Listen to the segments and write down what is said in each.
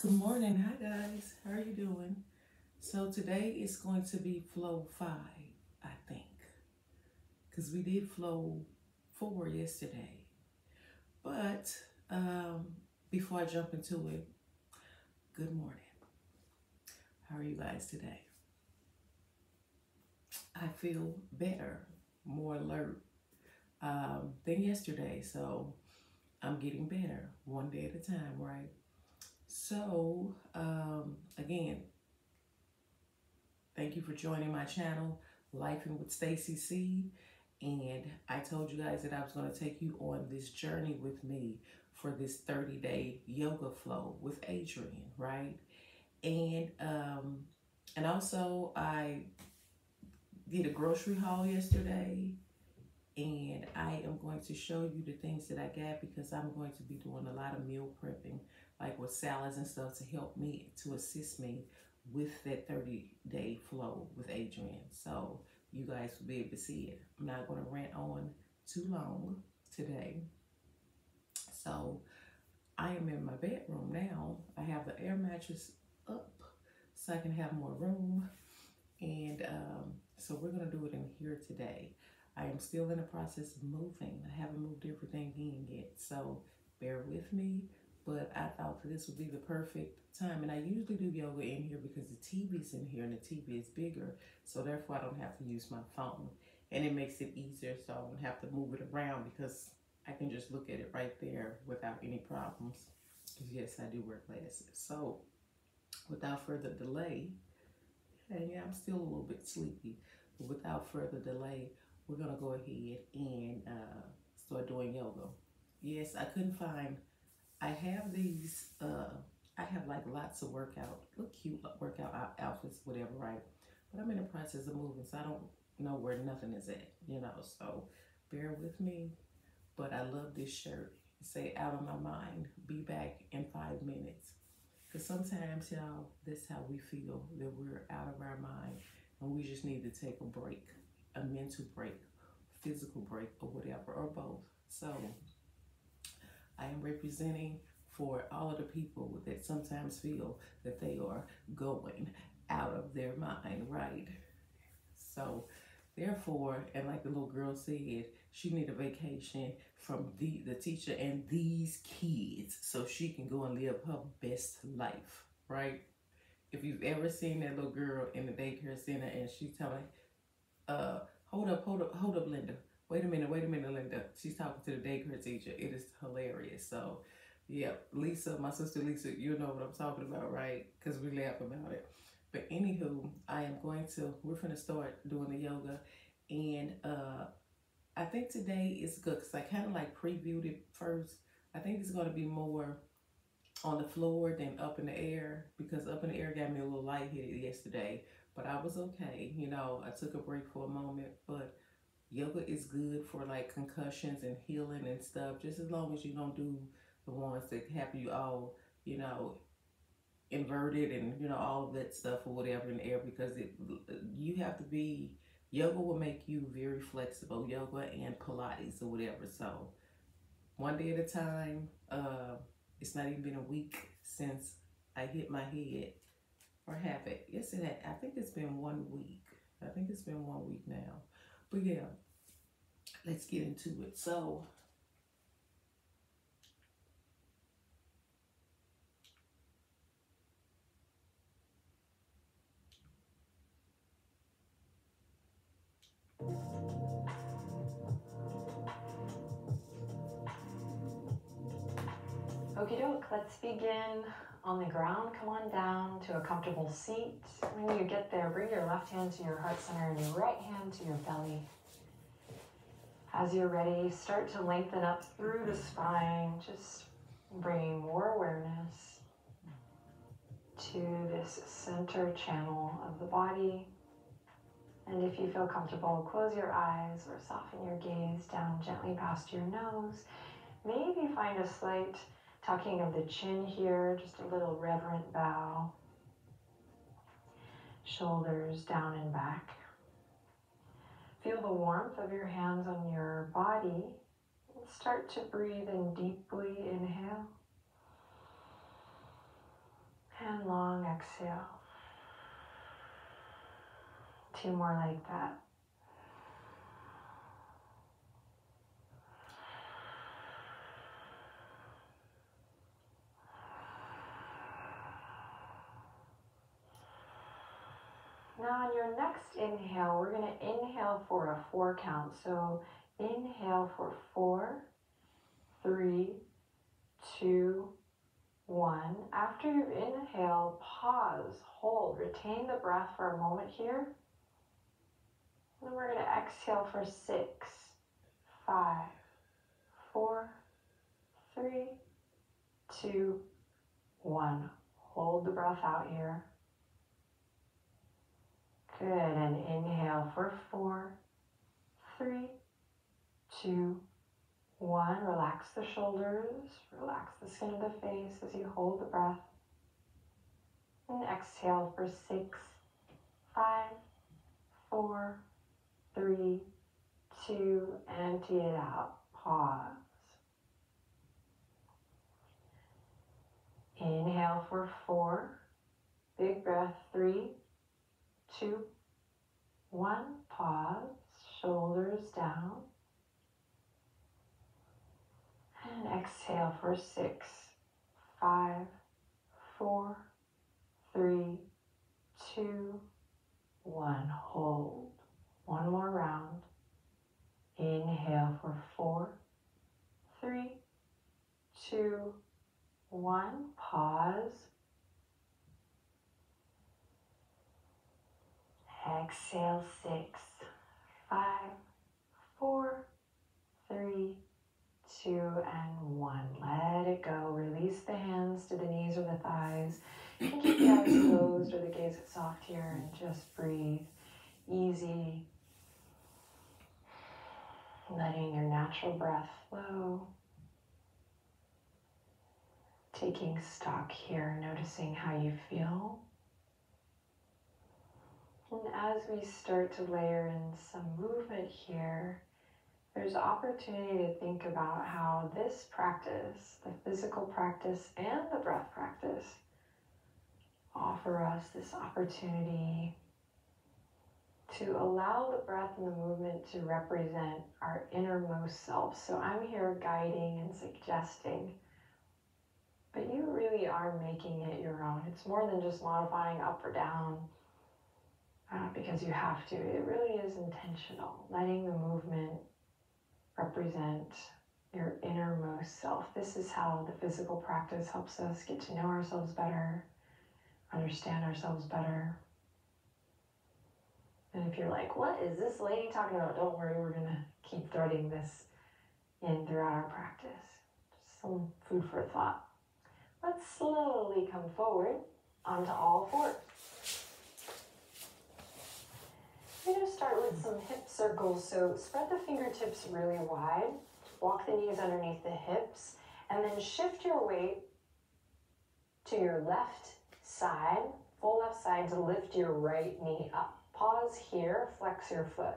Good morning. Hi, guys. How are you doing? So, today is going to be flow 5, I think, because we did flow 4 yesterday. But before I jump into it, good morning. How are you guys today? I feel better, more alert than yesterday. So, I'm getting better one day at a time, right? So, again, thank you for joining my channel, Lifing with Stacyc. And I told you guys that I was going to take you on this journey with me for this 30-day yoga flow with Adrian, right? And and also I did a grocery haul yesterday, and I am going to show you the things that I got because I'm going to be doing a lot of meal prepping, like with salads and stuff, to help me, to assist me with that 30-day flow with Adrian. So you guys will be able to see it. I'm not going to rant on too long today. So I am in my bedroom now. I have the air mattress up so I can have more room. And so we're going to do it in here today. I am still in the process of moving. I haven't moved everything in yet, so bear with me. But I thought that this would be the perfect time. And I usually do yoga in here because the TV's in here and the TV is bigger. So therefore I don't have to use my phone. And it makes it easier so I don't have to move it around because I can just look at it right there without any problems. Because yes, I do wear glasses. So without further delay, and yeah, I'm still a little bit sleepy, but without further delay, we're gonna go ahead and start doing yoga. Yes, I couldn't find, I have these, I have like lots of look cute workout outfits, whatever, right? But I'm in the process of moving, so I don't know where nothing is at, so bear with me. But I love this shirt. It say, out of my mind, be back in 5 minutes. Because sometimes, y'all, that's how we feel, that we're out of our mind and we just need to take a break, a mental break, physical break, or whatever, or both. So I am representing for all of the people that sometimes feel that they are going out of their mind, right? So therefore, and like the little girl said, she need a vacation from the teacher and these kids so she can go and live her best life, right? If you've ever seen that little girl in the daycare center and she's telling, hold up, Linda. Wait a minute, Linda. She's talking to the daycare teacher. It is hilarious. So, yeah, Lisa, my sister Lisa, you know what I'm talking about, right? Because we laugh about it. But anywho, we're going to start doing the yoga. And I think today is good because I kind of like previewed it first. I think it's going to be more on the floor than up in the air, because up in the air got me a little lightheaded yesterday. But I was okay. I took a break for a moment. But yoga is good for like concussions and healing and stuff, just as long as you don't do the ones that have you all, inverted and all of that stuff or whatever in the air, because you have to be, yoga will make you very flexible, yoga and Pilates or whatever. So one day at a time. It's not even been a week since I hit my head, or have it? Yes, it had. I think it's been 1 week. I think it's been 1 week now. But yeah, let's get into it. So Okie doke, let's begin on the ground. Come on down to a comfortable seat. When you get there, bring your left hand to your heart center and your right hand to your belly. As you're ready, start to lengthen up through the spine, just bringing more awareness to this center channel of the body. And if you feel comfortable, close your eyes or soften your gaze down gently past your nose. Maybe find a slight tucking of the chin here, just a little reverent bow. Shoulders down and back. Feel the warmth of your hands on your body. Start to breathe in deeply. Inhale. exhale. 2 more like that. Now on your next inhale, we're going to inhale for a 4 count. So inhale for 4, 3, 2, 1. After you've inhaled, pause, hold, retain the breath for a moment here. And then we're going to exhale for 6, 5, 4, 3, 2, 1. Hold the breath out here. Good, and inhale for 4, 3, 2, 1. Relax the shoulders, relax the skin of the face as you hold the breath. And exhale for 6, 5, 4, 3, 2, empty it out. Pause. Inhale for 4, big breath, 3, 2, 1. Pause, shoulders down. And exhale for 6, 5, 4, 3, 2, 1. Hold. One more round. Inhale for 4, 3, 2, 1. Pause. Exhale 6, 5, 4, 3, 2, and 1. Let it go. Release the hands to the knees or the thighs. You can keep the eyes closed or the gaze soft here and just breathe. Easy. Letting your natural breath flow. Taking stock here, noticing how you feel. And as we start to layer in some movement here, there's opportunity to think about how this practice, the physical practice and the breath practice, offer us this opportunity to allow the breath and the movement to represent our innermost self. So I'm here guiding and suggesting, but you really are making it your own. It's more than just modifying up or down because you have to. It really is intentional, letting the movement represent your innermost self. This is how the physical practice helps us get to know ourselves better, understand ourselves better. And if you're like, what is this lady talking about? Don't worry, we're going to keep threading this in throughout our practice. Just some food for thought. Let's slowly come forward onto all fours. We're going to start with some hip circles. So spread the fingertips really wide. Walk the knees underneath the hips. And then shift your weight to your left side, full left side, to lift your right knee up. Pause here, flex your foot.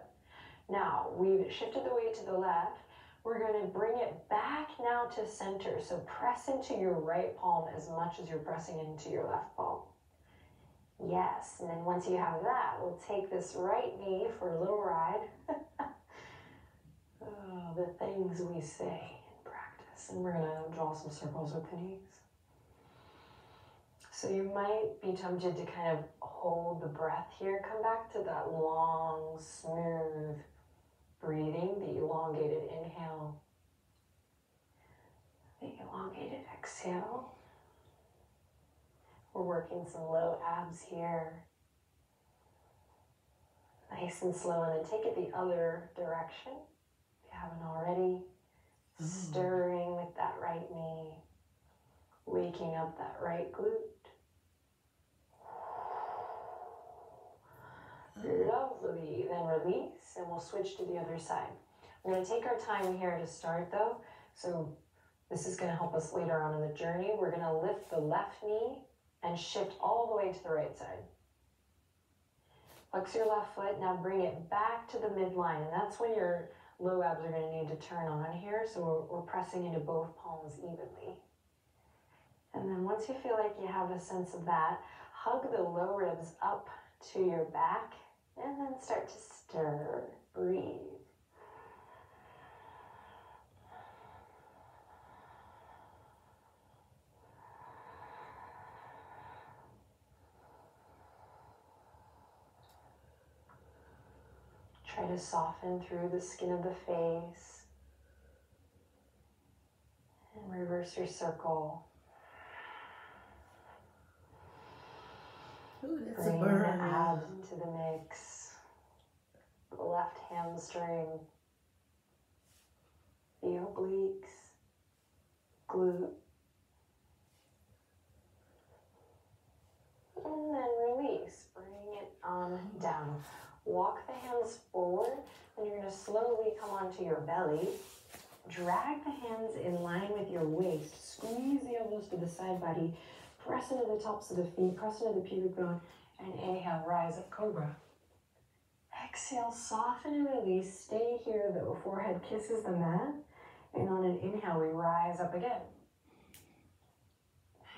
Now, we've shifted the weight to the left. We're going to bring it back now to center. So press into your right palm as much as you're pressing into your left palm. Yes, and then once you have that, we'll take this right knee for a little ride. Oh, the things we say in practice. And we're going to draw some circles with the knees. So you might be tempted to kind of hold the breath here. Come back to that long, smooth breathing, the elongated inhale, the elongated exhale. We're working some low abs here. Nice and slow, and then take it the other direction. If you haven't already, stirring with that right knee, waking up that right glute. Lovely. Then release, and we'll switch to the other side. We're going to take our time here to start, though. So this is going to help us later on in the journey. We're going to lift the left knee and shift all the way to the right side. Flex your left foot. Now bring it back to the midline, and that's when your low abs are going to need to turn on here. So we're pressing into both palms evenly. And then once you feel like you have a sense of that, hug the low ribs up to your back and then start to stir. Breathe. Try to soften through the skin of the face and reverse your circle. Ooh, that's Bring a burn. the abs into the mix. The left hamstring, the obliques, glute. And then release. Bring it on down. Walk the hands forward, and you're going to slowly come onto your belly. Drag the hands in line with your waist. Squeeze the elbows to the side body. Press into the tops of the feet. Press into the pubic bone. And inhale, rise up, cobra. Exhale, soften and release. Stay here. The forehead kisses the mat. And on an inhale, we rise up again.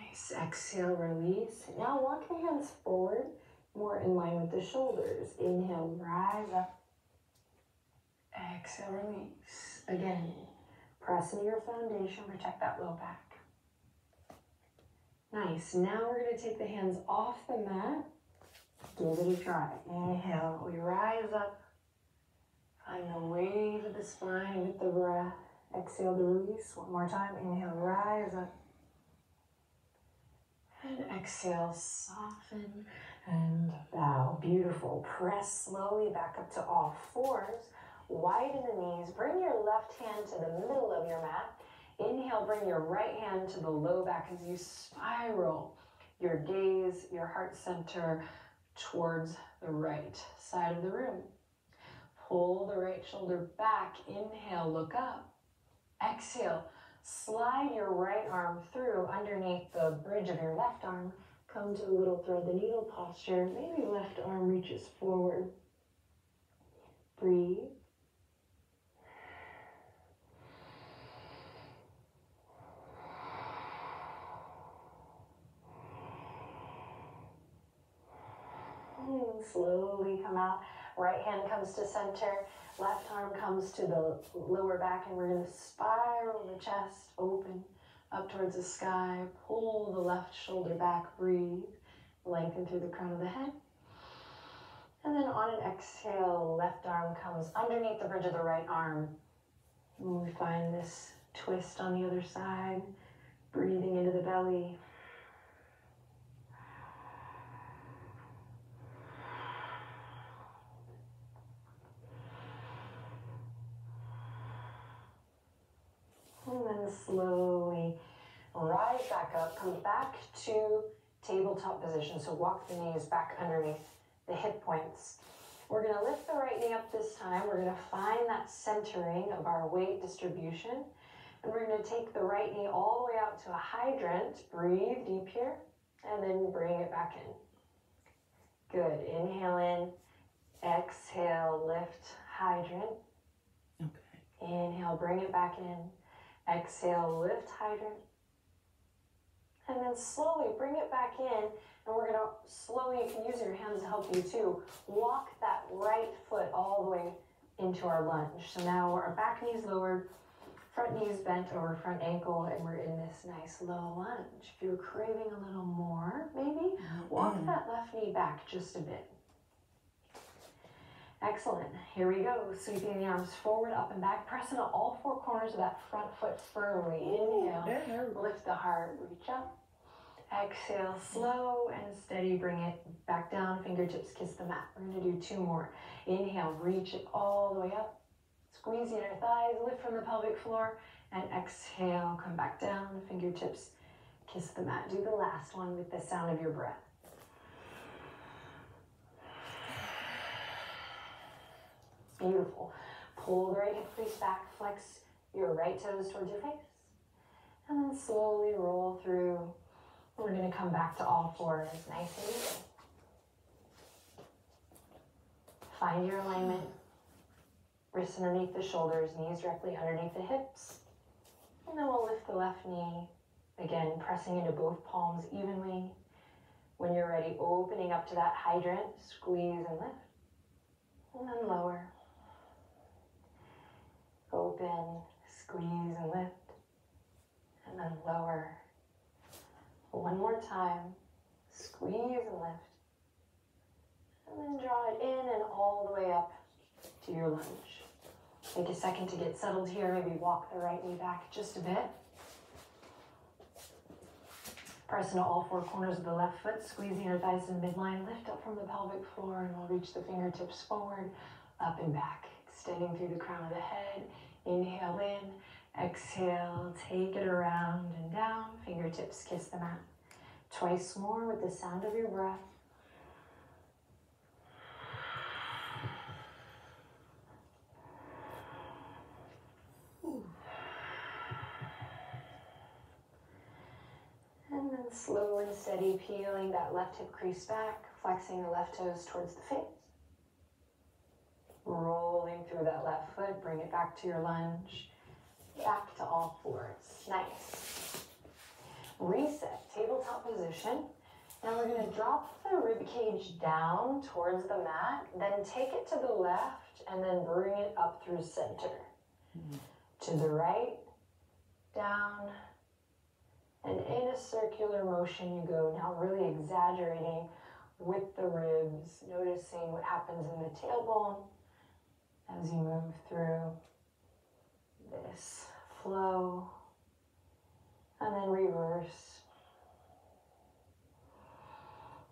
Nice. Exhale, release. Now walk the hands forward, more in line with the shoulders. Inhale, rise up. Exhale, release. Again, press into your foundation, protect that low back. Nice. Now we're going to take the hands off the mat. Give it a try. Inhale, we rise up. Find the wave of the spine with the breath. Exhale to release. One more time. Inhale, rise up. And exhale, soften and bow. Beautiful. Press slowly back up to all fours. Widen the knees. Bring your left hand to the middle of your mat. Inhale, bring your right hand to the low back as you spiral your gaze, your heart center towards the right side of the room. Pull the right shoulder back. Inhale, look up. Exhale, slide your right arm through underneath the bridge of your left arm. Come to a little thread the needle posture. Maybe left arm reaches forward. Breathe. And slowly come out. Right hand comes to center. Left arm comes to the lower back, and we're going to spiral the chest open up towards the sky. Pull the left shoulder back. Breathe. Lengthen through the crown of the head. And then on an exhale, left arm comes underneath the bridge of the right arm. And we find this twist on the other side. Breathing into the belly. And then slowly rise back up, come back to tabletop position. So walk the knees back underneath the hip points. We're going to lift the right knee up this time. We're going to find that centering of our weight distribution. And we're going to take the right knee all the way out to a hydrant. Breathe deep here, and then bring it back in. Good. Inhale in. Exhale, lift, hydrant. Okay. Inhale, bring it back in. Exhale, lift, hydrant. And then slowly bring it back in. And we're going to slowly, you can use your hands to help you too, walk that right foot all the way into our lunge. So now our back knee's lowered, front knee's bent over front ankle, and we're in this nice low lunge. If you're craving a little more, maybe walk that left knee back just a bit. Excellent. Here we go. Sweeping the arms forward, up and back. Press into all four corners of that front foot firmly. Inhale. Lift the heart. Reach up. Exhale. Slow and steady. Bring it back down. Fingertips kiss the mat. We're going to do two more. Inhale. Reach it all the way up. Squeeze the inner thighs. Lift from the pelvic floor. And exhale. Come back down. Fingertips kiss the mat. Do the last one with the sound of your breath. Beautiful. Pull the right hip crease back, flex your right toes towards your face, and then slowly roll through. We're going to come back to all fours, nice and easy. Find your alignment. Wrists underneath the shoulders, knees directly underneath the hips. And then we'll lift the left knee, Again, pressing into both palms evenly. When you're ready, opening up to that hydrant, squeeze and lift. And then lower. Open, squeeze and lift. And then lower. One more time. Squeeze and lift. And then draw it in and all the way up to your lunge. Take a second to get settled here. Maybe walk the right knee back just a bit. Press into all four corners of the left foot, squeezing your thighs to midline. Lift up from the pelvic floor and we'll reach the fingertips forward, up and back. Extending through the crown of the head. Inhale in, exhale, take it around and down. Fingertips kiss the mat. Twice more with the sound of your breath. And then slow and steady, peeling that left hip crease back, flexing the left toes towards the face. Rolling through that left foot, bring it back to your lunge. Back to all fours. Nice. Reset, tabletop position. Now we're going to drop the rib cage down towards the mat, then take it to the left and then bring it up through center. To the right, down, and in a circular motion you go. Now really exaggerating with the ribs, noticing what happens in the tailbone as you move through this flow, and then reverse.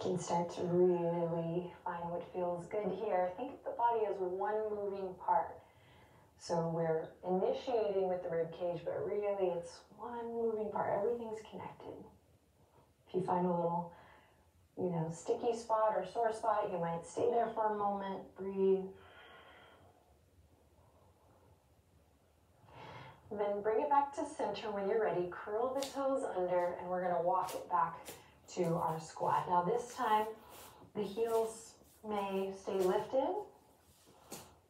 You can start to really find what feels good here. Think of the body as one moving part. So we're initiating with the rib cage, but really it's one moving part. Everything's connected. If you find a little, sticky spot or sore spot, you might stay there for a moment, breathe. And then bring it back to center when you're ready. Curl the toes under, and we're going to walk it back to our squat. Now this time, the heels may stay lifted,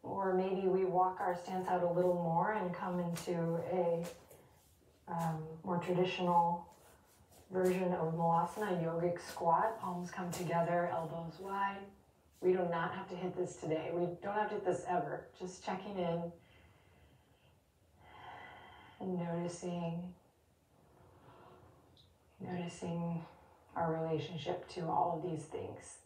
or maybe we walk our stance out a little more and come into a more traditional version of Malasana, yogic squat. Palms come together, elbows wide. We do not have to hit this today. We don't have to hit this ever. Just checking in and noticing our relationship to all of these things.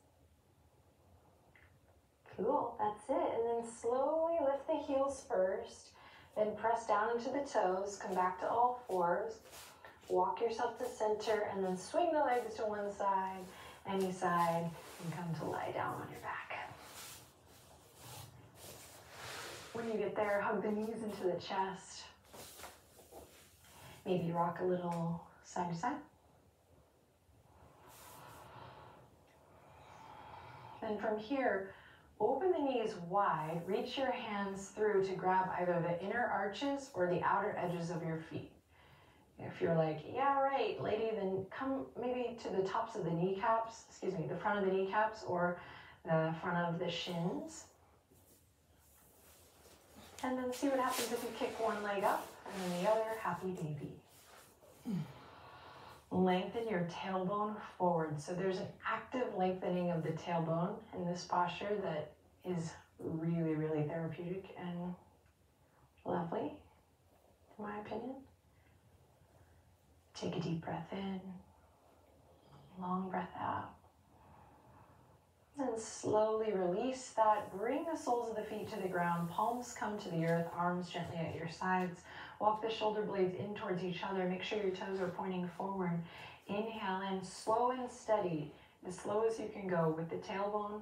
Cool, that's it. And then slowly lift the heels first, then press down into the toes, come back to all fours, walk yourself to center, and then swing the legs to one side, any side, and come to lie down on your back. When you get there, hug the knees into the chest. Maybe rock a little side to side. Then from here, open the knees wide, reach your hands through to grab either the inner arches or the outer edges of your feet. If you're like, yeah, right, lady, then come maybe to the tops of the kneecaps, the front of the kneecaps or the front of the shins. And then see what happens if you kick one leg up and then the other, happy baby. Lengthen your tailbone forward. So there's an active lengthening of the tailbone in this posture that is really, really therapeutic and lovely, in my opinion. Take a deep breath in, long breath out. Then slowly release that. Bring the soles of the feet to the ground. Palms come to the earth, arms gently at your sides. Walk the shoulder blades in towards each other. Make sure your toes are pointing forward. Inhale in, slow and steady, as slow as you can go with the tailbone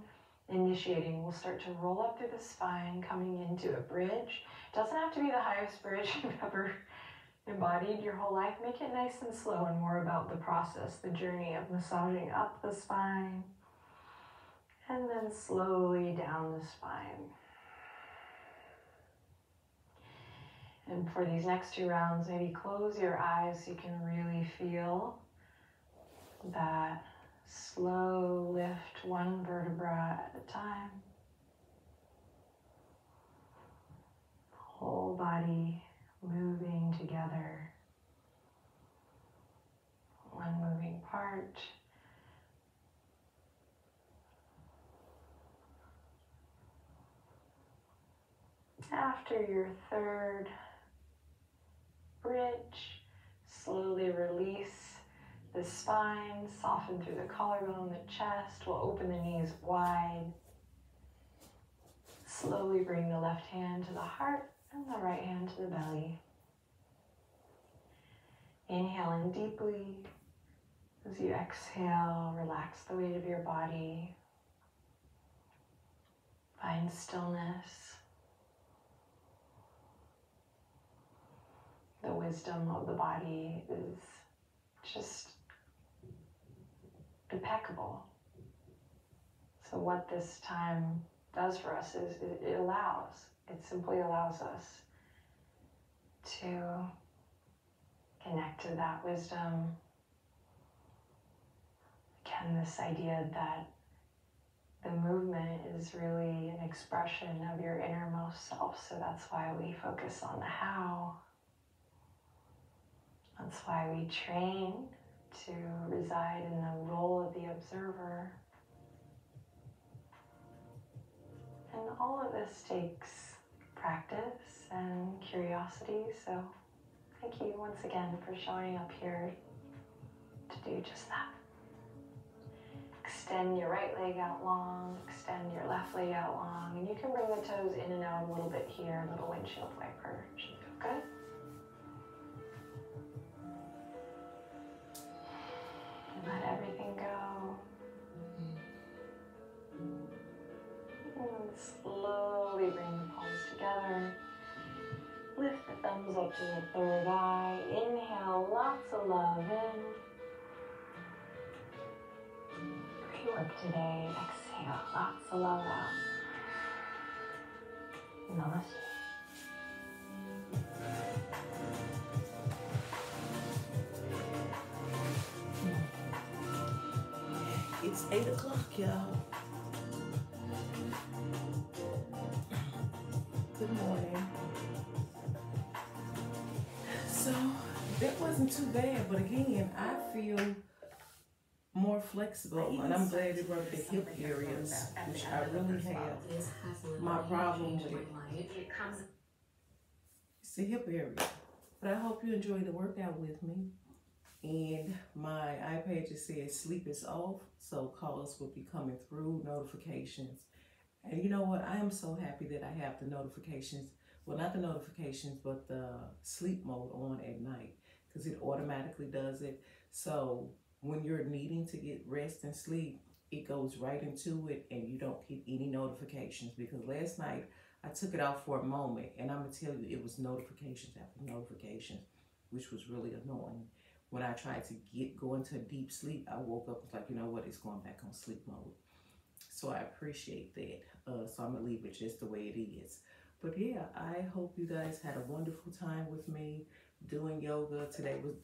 initiating. We'll start to roll up through the spine, coming into a bridge. Doesn't have to be the highest bridge you've ever embodied your whole life. Make it nice and slow and more about the process, the journey of massaging up the spine and then slowly down the spine. And for these next two rounds, maybe close your eyes so you can really feel that slow lift, one vertebra at a time. Whole body moving together. After your third bridge, slowly release the spine, soften through the collarbone, the chest. We'll open the knees wide. Slowly bring the left hand to the heart and the right hand to the belly. Inhale in deeply. As you exhale, relax the weight of your body. Find stillness. The wisdom of the body is just impeccable. So what this time does for us is it simply allows us to connect to that wisdom. Again, this idea that the movement is really an expression of your innermost self. So that's why we focus on the how. That's why we train to reside in the role of the observer. And all of this takes practice and curiosity. So thank you once again for showing up here to do just that. Extend your right leg out long, extend your left leg out long, and you can bring the toes in and out a little bit here, a little windshield wiper. Should feel good. And let everything go. And slowly bring the palms together. Lift the thumbs up to the third eye. Inhale, lots of love in. Great work today. Exhale, lots of love out. Namaste. It's 8 o'clock, y'all. Good morning. So that wasn't too bad, but again, I feel more flexible, and I'm glad it brought the hip areas, which I really have my problem with. It's the hip area. But I hope you enjoy the workout with me. And my iPad just says sleep is off, so calls will be coming through, notifications. And you know what? I am so happy that I have the notifications. Well, not the notifications, but the sleep mode on at night, because it automatically does it. So when you're needing to get rest and sleep, it goes right into it and you don't get any notifications. Because last night I took it out for a moment, and I'm gonna tell you, it was notifications after notifications, which was really annoying. When I tried to go into deep sleep, I woke up and was like, you know what, it's going back on sleep mode. So I appreciate that. So I'm gonna leave it just the way it is. But yeah, I hope you guys had a wonderful time with me doing yoga. Today was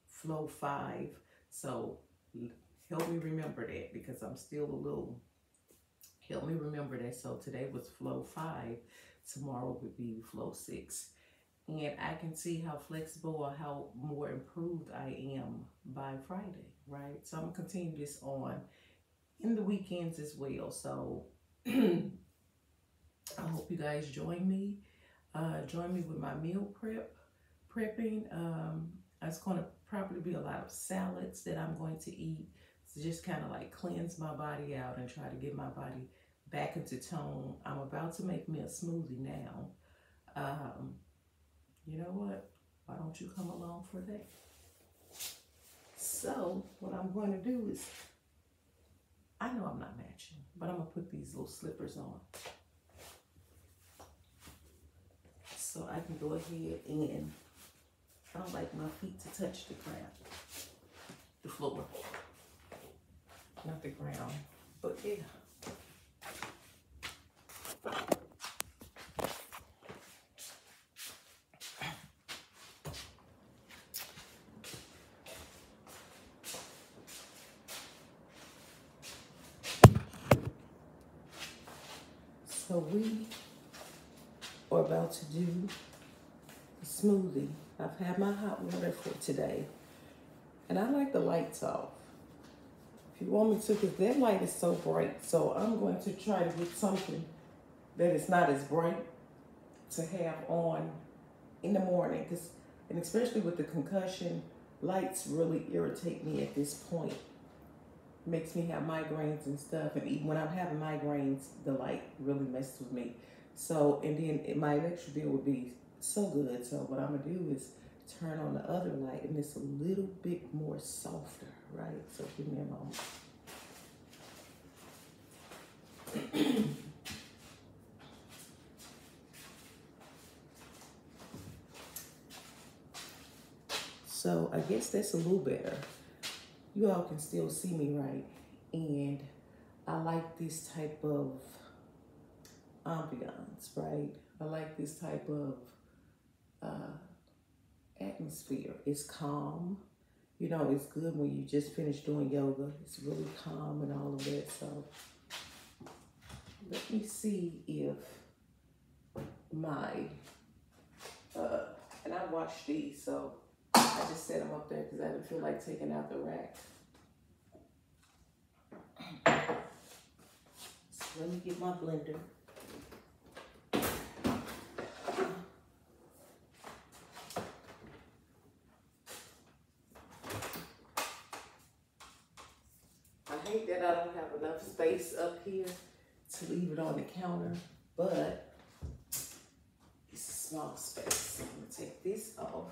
flow 5. So help me remember that, because I'm still a little, help me remember that. So today was flow 5. Tomorrow would be flow 6. And I can see how flexible or how more improved I am by Friday, right? So I'm gonna continue this on in the weekends as well. So I hope you guys join me. Join me with my meal prepping. It's gonna probably be a lot of salads that I'm going to eat to just kind of like cleanse my body out and try to get my body back into tone. I'm about to make me a smoothie now. You know what? Why don't you come along for that? So what I'm going to do is, I know I'm not matching, but I'm going to put these little slippers on. So I can go ahead and, I don't like my feet to touch the ground, the floor, not the ground, but yeah. So we are about to do a smoothie. I've had my hot water for today, and I like the lights off. If you want me to, because that light is so bright, so I'm going to try to get something that is not as bright to have on in the morning, and especially with the concussion, lights really irritate me at this point. Makes me have migraines and stuff, and even when I'm having migraines, the light really messes with me. So, and then my electric bill would be so good. So what I'm gonna do is turn on the other light, and it's a little bit more softer, right? So give me a moment. So I guess that's a little better. You all can still see me, right? And I like this type of ambiance, right? I like this type of atmosphere. It's calm. You know, it's good when you just finished doing yoga. It's really calm and all of that. So let me see if my, and I washed these, so I just set them up there because I didn't feel like taking out the rack. So let me get my blender. I hate that I don't have enough space up here to leave it on the counter, but it's a small space. So I'm gonna take this off.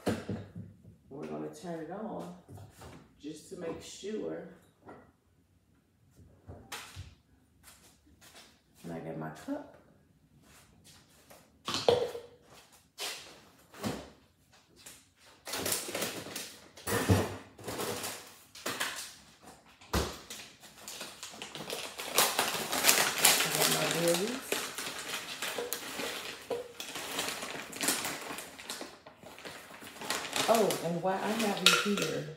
We're gonna turn it on just to make sure. And I got my cup. Oh, and while I have you here,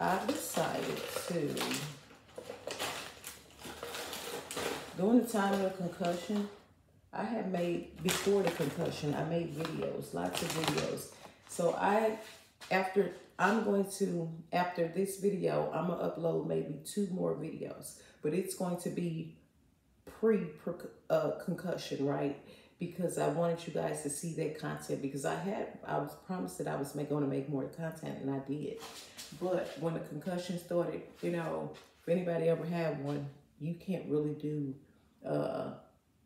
I've decided to, during the time of the concussion, I have made, before the concussion, I made videos, lots of videos. So after this video, I'm gonna upload maybe 2 more videos, but it's going to be concussion, right? Because I wanted you guys to see that content, because I was promised that I was going to make more content, and I did. But when the concussion started, you know, if anybody ever had one, you can't really do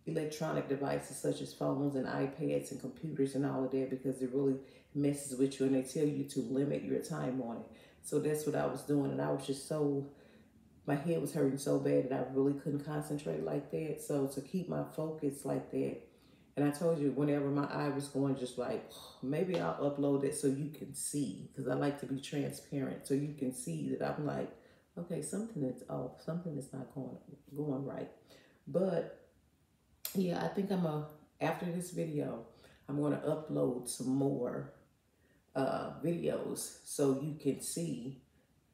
electronic devices such as phones and iPads and computers and all of that, because it really messes with you, and they tell you to limit your time on it. So that's what I was doing, and I was just my head was hurting so bad that I really couldn't concentrate like that. So to keep my focus like that, and I told you, whenever my eye was going, just like, maybe I'll upload it so you can see, because I like to be transparent, so you can see that I'm like, okay, something is off, something is not going right. But yeah, I think after this video, I'm gonna upload some more videos so you can see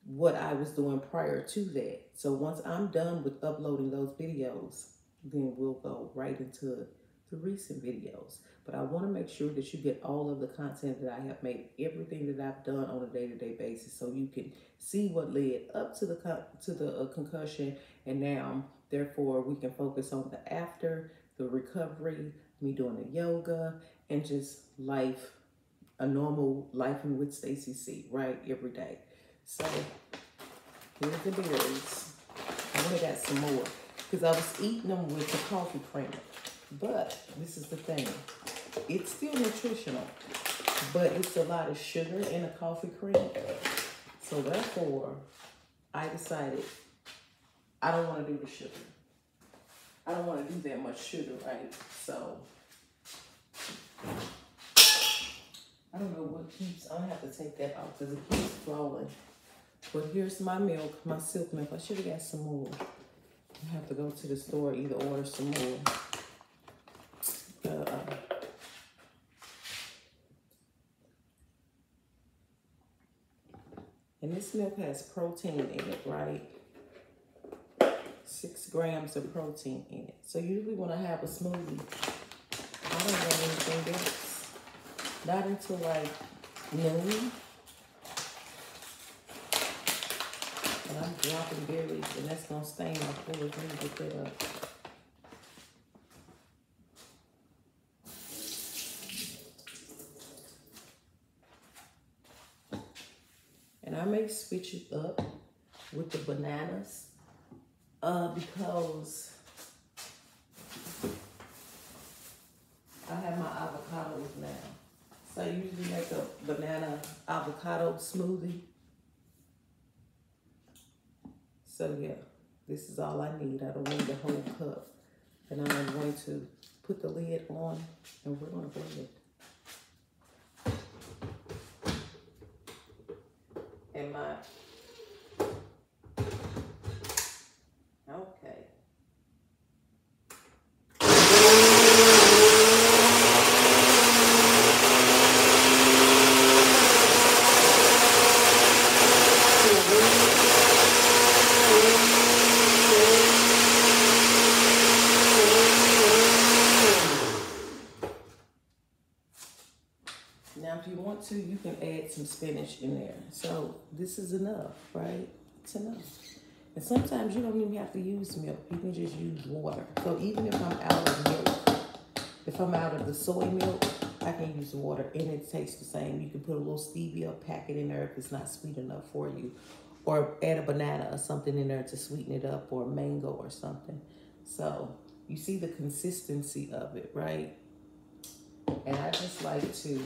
what I was doing prior to that. So once I'm done with uploading those videos, then we'll go right into the recent videos. But I want to make sure that you get all of the content that I have made, everything that I've done on a day-to-day basis, so you can see what led up to the concussion, and now therefore we can focus on the after, the recovery, me doing the yoga, and just life, a normal life with Stacyc, right, every day. So here's the berries. I only got some more because I was eating them with the coffee creamer. But this is the thing, it's still nutritional, but it's a lot of sugar in the coffee cream. So therefore, I decided I don't want to do the sugar. I don't want to do that much sugar, right? So I don't know what keeps, I'll have to take that out because it keeps flowing. But here's my milk, my silk milk. I should have got some more. I have to go to the store, either order some more. And this milk has protein in it, right? 6 grams of protein in it. So usually when I have a smoothie, I don't want anything else. Not until like noon. And I'm dropping berries, and that's gonna stain my floors. Let me get that up. And I may switch it up with the bananas because I have my avocados now. So I usually make a banana avocado smoothie. So yeah, this is all I need. I don't need the whole cup. And I'm going to put the lid on and we're going to blend it. And my, okay. Now, if you want to, you can add some spinach in there. So this is enough, right? It's enough. And sometimes you don't even have to use milk. You can just use water. So even if I'm out of milk, if I'm out of the soy milk, I can use water and it tastes the same. You can put a little stevia packet in there if it's not sweet enough for you. Or add a banana or something in there to sweeten it up, or a mango or something. So you see the consistency of it, right? And I just like to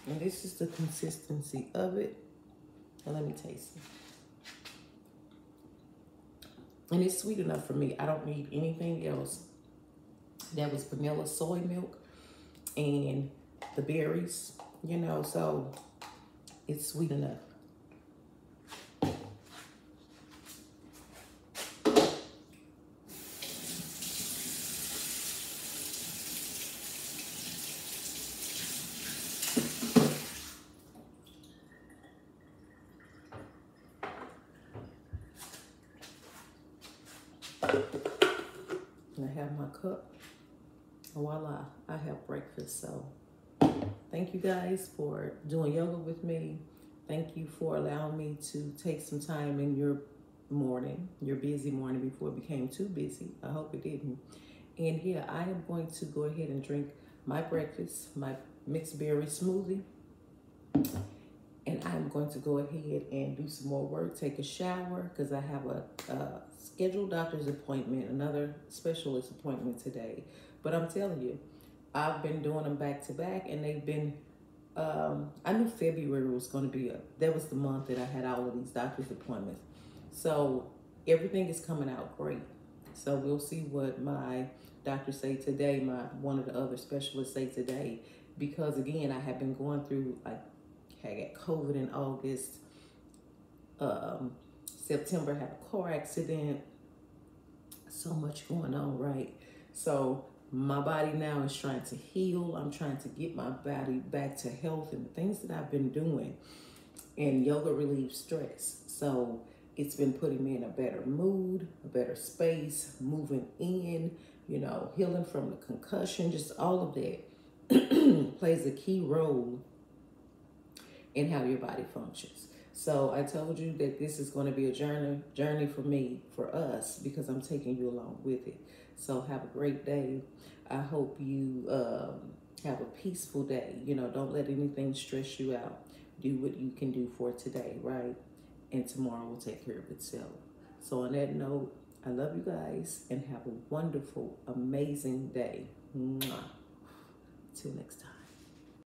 and this is the consistency of it. And let me taste it. And it's sweet enough for me. I don't need anything else. That was vanilla soy milk and the berries, you know, so it's sweet enough. And I have my cup. Voila, I have breakfast. So thank you guys for doing yoga with me. Thank you for allowing me to take some time in your morning, your busy morning, before it became too busy. I hope it didn't. And yeah, I am going to go ahead and drink my breakfast, my mixed berry smoothie. And I'm going to go ahead and do some more work, take a shower, because I have a scheduled doctor's appointment, another specialist appointment today. But I'm telling you, I've been doing them back to back, and they've been, I knew February was going to be, that was the month that I had all of these doctor's appointments. So everything is coming out great. So we'll see what my doctor say today, one of the other specialists say today, because again, I have been going through, like, I got COVID in August. September, I had a car accident. So much going on, right? So my body now is trying to heal. I'm trying to get my body back to health, and the things that I've been doing. And yoga relieves stress. So it's been putting me in a better mood, a better space, moving in, you know, healing from the concussion, just all of that plays a key role in how your body functions. So I told you that this is going to be a journey for me, for us, because I'm taking you along with it. So have a great day. I hope you have a peaceful day. You know, don't let anything stress you out. Do what you can do for today, right? And tomorrow will take care of itself. So on that note, I love you guys and have a wonderful, amazing day. Mwah. Till next time.